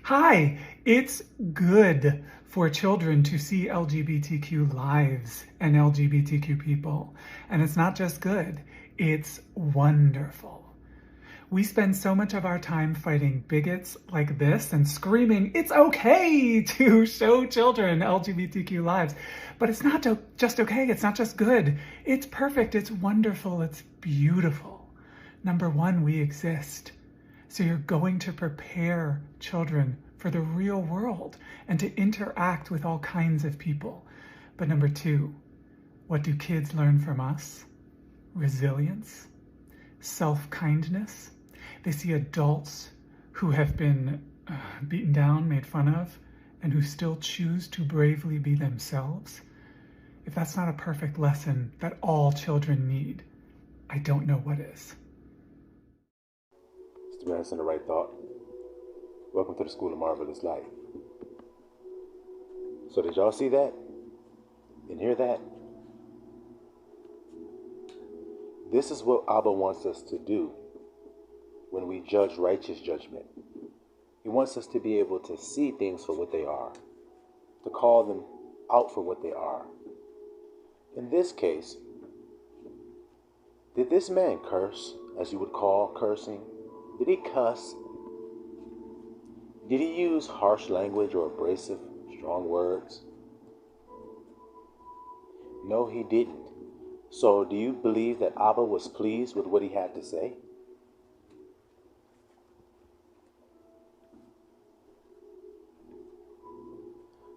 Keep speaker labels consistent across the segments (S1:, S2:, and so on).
S1: Hi, it's good for children to see LGBTQ lives and LGBTQ people. And it's not just good, it's wonderful. We spend so much of our time fighting bigots like this and screaming, it's okay to show children LGBTQ lives. But it's not just okay, it's not just good. It's perfect, it's wonderful, it's beautiful. Number one, we exist. So you're going to prepare children for the real world and to interact with all kinds of people. But number two, what do kids learn from us? Resilience, self-kindness. They see adults who have been beaten down, made fun of, and who still choose to bravely be themselves. If that's not a perfect lesson that all children need, I don't know what is.
S2: Mr. Madison, the right thought. Welcome to the School of Marvelous Life. So did y'all see that? And hear that? This is what Abba wants us to do when we judge righteous judgment. He wants us to be able to see things for what they are, to call them out for what they are. In this case, did this man curse, as you would call cursing? Did he cuss? Did he use harsh language or abrasive, strong words? No, he didn't. So do you believe that Abba was pleased with what he had to say?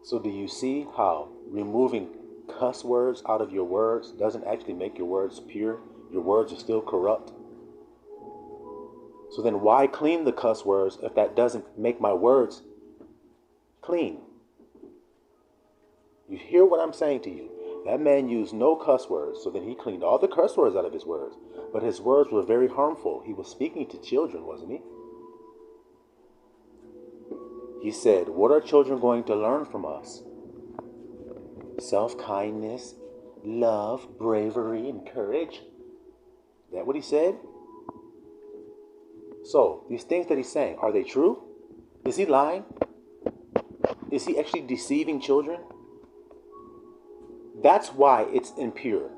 S2: So do you see how removing cuss words out of your words doesn't actually make your words pure? Your words are still corrupt. So then why clean the cuss words if that doesn't make my words clean? You hear what I'm saying to you? That man used no cuss words, so then he cleaned all the curse words out of his words. But his words were very harmful. He was speaking to children, wasn't he? He said, what are children going to learn from us? Self-kindness, love, bravery, and courage. Is that what he said? So, these things that he's saying, are they true? Is he lying? Is he actually deceiving children? That's why it's impure.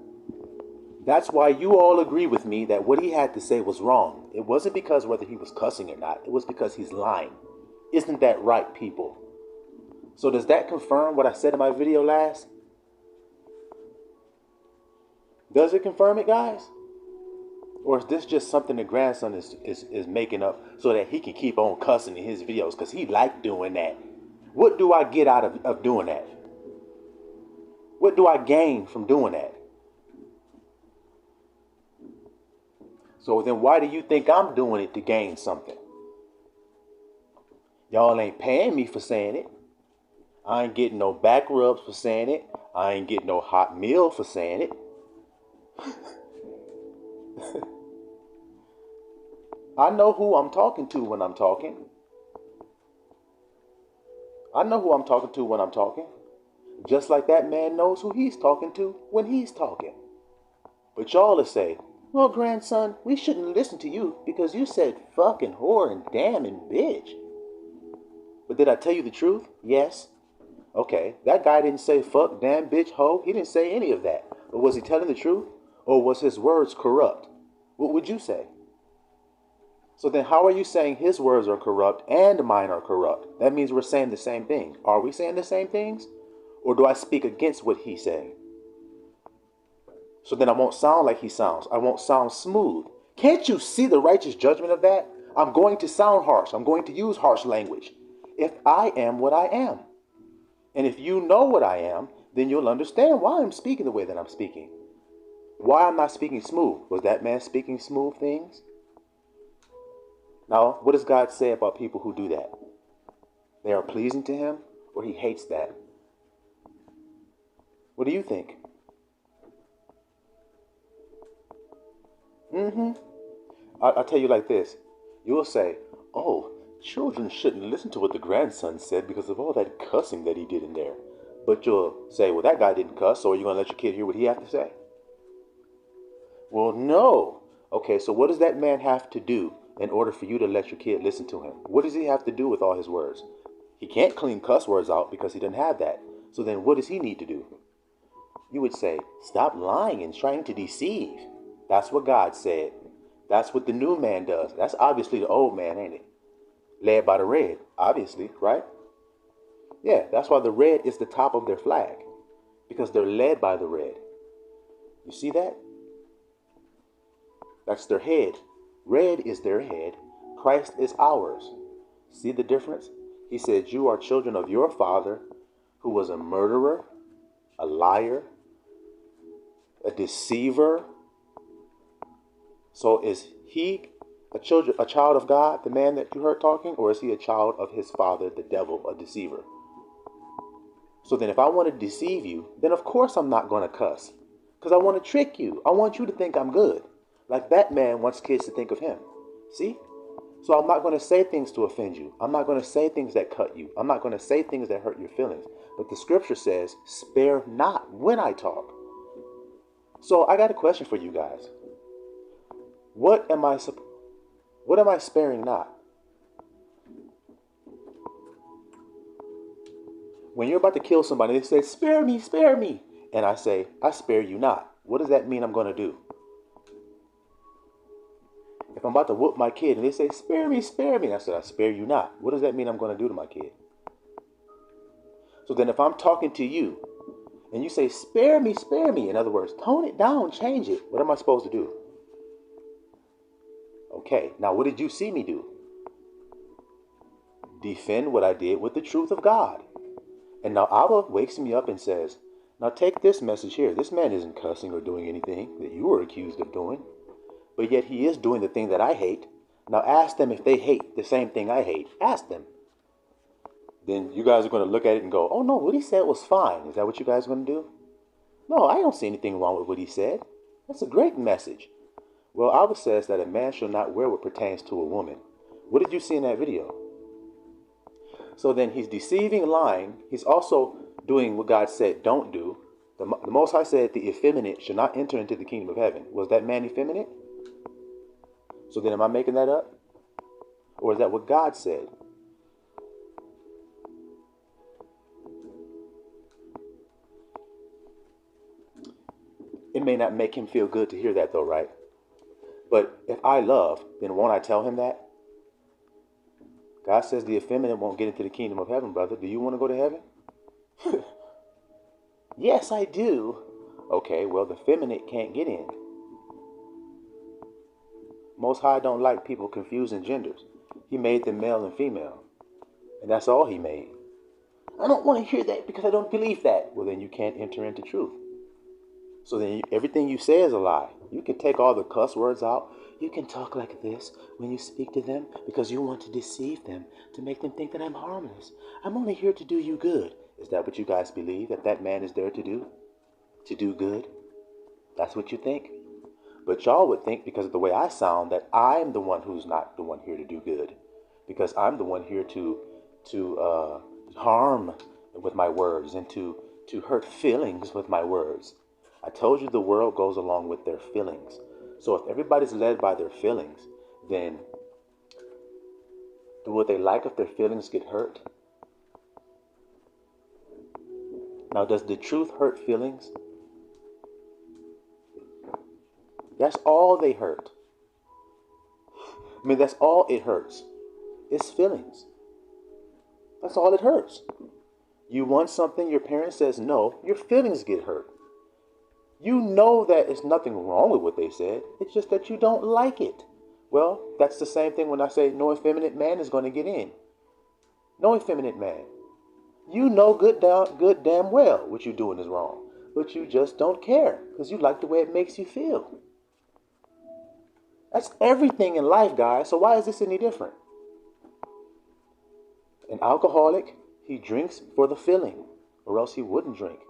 S2: That's why you all agree with me that what he had to say was wrong. It wasn't because whether he was cussing or not. It was because he's lying. Isn't that right, people? So does that confirm what I said in my video last? Does it confirm it, guys? Or is this just something the grandson is making up so that he can keep on cussing in his videos because he liked doing that? What do I get out of doing that? What do I gain from doing that? So then why do you think I'm doing it to gain something? Y'all ain't paying me for saying it. I ain't getting no back rubs for saying it. I ain't getting no hot meal for saying it. I know who I'm talking to when I'm talking. I know who I'm talking to when I'm talking. Just like that man knows who he's talking to when he's talking. But y'all will say, well, grandson, we shouldn't listen to you because you said fuck and whore and damn and bitch. But did I tell you the truth? Yes. Okay, that guy didn't say fuck, damn, bitch, hoe. He didn't say any of that. But was he telling the truth? Or was his words corrupt? What would you say? So then how are you saying his words are corrupt and mine are corrupt? That means we're saying the same thing. Are we saying the same things? Or do I speak against what he's saying? So then I won't sound like he sounds. I won't sound smooth. Can't you see the righteous judgment of that? I'm going to sound harsh. I'm going to use harsh language. If I am what I am. And if you know what I am, then you'll understand why I'm speaking the way that I'm speaking. Why I'm not speaking smooth. Was that man speaking smooth things? Now, what does God say about people who do that? They are pleasing to him, or he hates that? What do you think? I'll tell you like this. You'll say, oh, children shouldn't listen to what the grandson said because of all that cussing that he did in there. But you'll say, well, that guy didn't cuss, so are you going to let your kid hear what he has to say? Well, no. Okay, so what does that man have to do in order for you to let your kid listen to him? What does he have to do with all his words? He can't clean cuss words out because he doesn't have that. So then what does he need to do? You would say, stop lying and trying to deceive. That's what God said. That's what the new man does. That's obviously the old man, ain't it? Led by the red, obviously, right? Yeah, that's why the red is the top of their flag. Because they're led by the red. You see that? That's their head. Red is their head. Christ is ours. See the difference? He said, you are children of your father who was a murderer, a liar, a deceiver. So is he a child of God, the man that you heard talking, or is he a child of his father, the devil, a deceiver? So then if I want to deceive you, then of course I'm not going to cuss. Because I want to trick you. I want you to think I'm good. Like that man wants kids to think of him. See? So I'm not going to say things to offend you. I'm not going to say things that cut you. I'm not going to say things that hurt your feelings. But the scripture says, spare not when I talk. So I got a question for you guys. What am I sparing not? When you're about to kill somebody, they say, spare me, spare me. And I say, I spare you not. What does that mean I'm going to do? If I'm about to whoop my kid and they say, spare me, and I said, I spare you not. What does that mean I'm going to do to my kid? So then if I'm talking to you and you say, spare me, in other words, tone it down, change it, what am I supposed to do? Okay, now what did you see me do? Defend what I did with the truth of God. And now Abba wakes me up and says, now take this message here. This man isn't cussing or doing anything that you were accused of doing. But yet he is doing the thing that I hate. Now ask them if they hate the same thing I hate. Ask them. Then you guys are going to look at it and go, oh no, what he said was fine. Is that what you guys are going to do? No, I don't see anything wrong with what he said. That's a great message. Well, Abba says that a man shall not wear what pertains to a woman. What did you see in that video? So then he's deceiving, lying. He's also doing what God said don't do. The Most High said the effeminate should not enter into the kingdom of heaven. Was that man effeminate? So then am I making that up? Or is that what God said? It may not make him feel good to hear that though, right? But if I love, then won't I tell him that? God says the effeminate won't get into the kingdom of heaven, brother. Do you want to go to heaven? Yes, I do. Okay, well, the feminine can't get in. Most High don't like people confusing genders. He made them male and female. And that's all he made. I don't want to hear that because I don't believe that. Well, then you can't enter into truth. So then everything you say is a lie. You can take all the cuss words out. You can talk like this when you speak to them because you want to deceive them, to make them think that I'm harmless. I'm only here to do you good. Is that what you guys believe that that man is there to do? To do good? That's what you think? But y'all would think because of the way I sound that I'm the one who's not the one here to do good. Because I'm the one here to harm with my words and to hurt feelings with my words. I told you the world goes along with their feelings. So if everybody's led by their feelings, then would they like if their feelings get hurt? Now, does the truth hurt feelings? That's all they hurt. I mean, that's all it hurts. It's feelings. That's all it hurts. You want something, your parent says no, your feelings get hurt. You know that it's nothing wrong with what they said. It's just that you don't like it. Well, that's the same thing when I say no effeminate man is going to get in. No effeminate man. You know good damn well what you're doing is wrong. But you just don't care because you like the way it makes you feel. That's everything in life, guys. So why is this any different? An alcoholic, he drinks for the feeling, or else he wouldn't drink.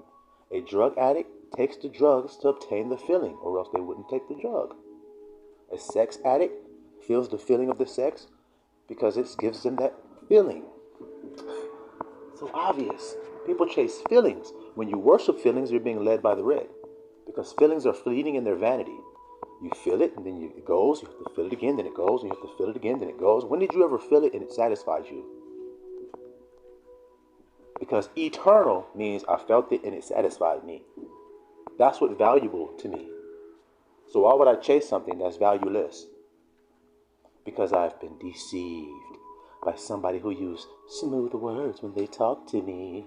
S2: A drug addict takes the drugs to obtain the feeling, or else they wouldn't take the drug. A sex addict feels the feeling of the sex because it gives them that feeling. So obvious. People chase feelings. When you worship feelings, you're being led by the red. Because feelings are fleeting in their vanity. You feel it, and then it goes. You have to feel it again, then it goes. And you have to feel it again, then it goes. When did you ever feel it and it satisfies you? Because eternal means I felt it and it satisfied me. That's what's valuable to me. So why would I chase something that's valueless? Because I've been deceived by somebody who used smooth words when they talked to me.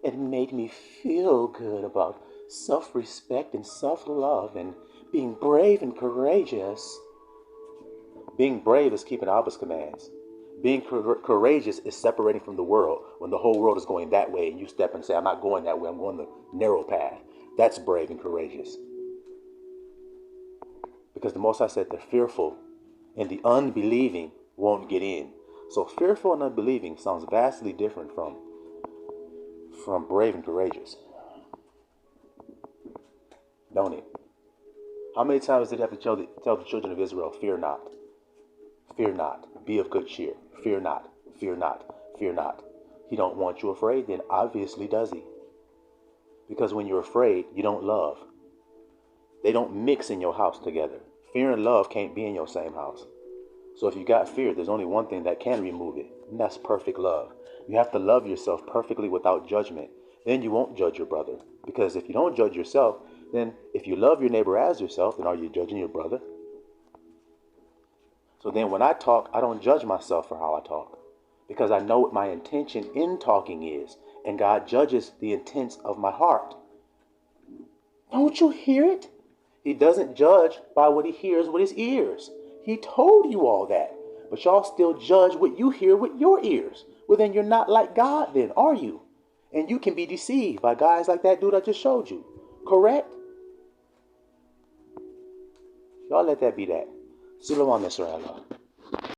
S2: It made me feel good about self-respect and self-love and being brave and courageous. Being brave is keeping Abba's commands. Being courageous is separating from the world when the whole world is going that way and you step and say, I'm not going that way, I'm going the narrow path. That's brave and courageous. Because the Most High said the fearful and the unbelieving won't get in. So fearful and unbelieving sounds vastly different from brave and courageous. Don't it? How many times did he have to tell the children of Israel, fear not, fear not, be of good cheer, fear not, fear not, fear not. He don't want you afraid, then obviously does he? Because when you're afraid, you don't love. They don't mix in your house together. Fear and love can't be in your same house. So if you got fear, there's only one thing that can remove it, and that's perfect love. You have to love yourself perfectly without judgment. Then you won't judge your brother. Because if you don't judge yourself, then if you love your neighbor as yourself, then are you judging your brother? So then when I talk, I don't judge myself for how I talk. Because I know what my intention in talking is. And God judges the intents of my heart. Don't you hear it? He doesn't judge by what he hears with his ears. He told you all that. But y'all still judge what you hear with your ears. Well, then you're not like God then, are you? And you can be deceived by guys like that dude I just showed you. Correct? Y'all let that be that. Shalom, Mr. Allah.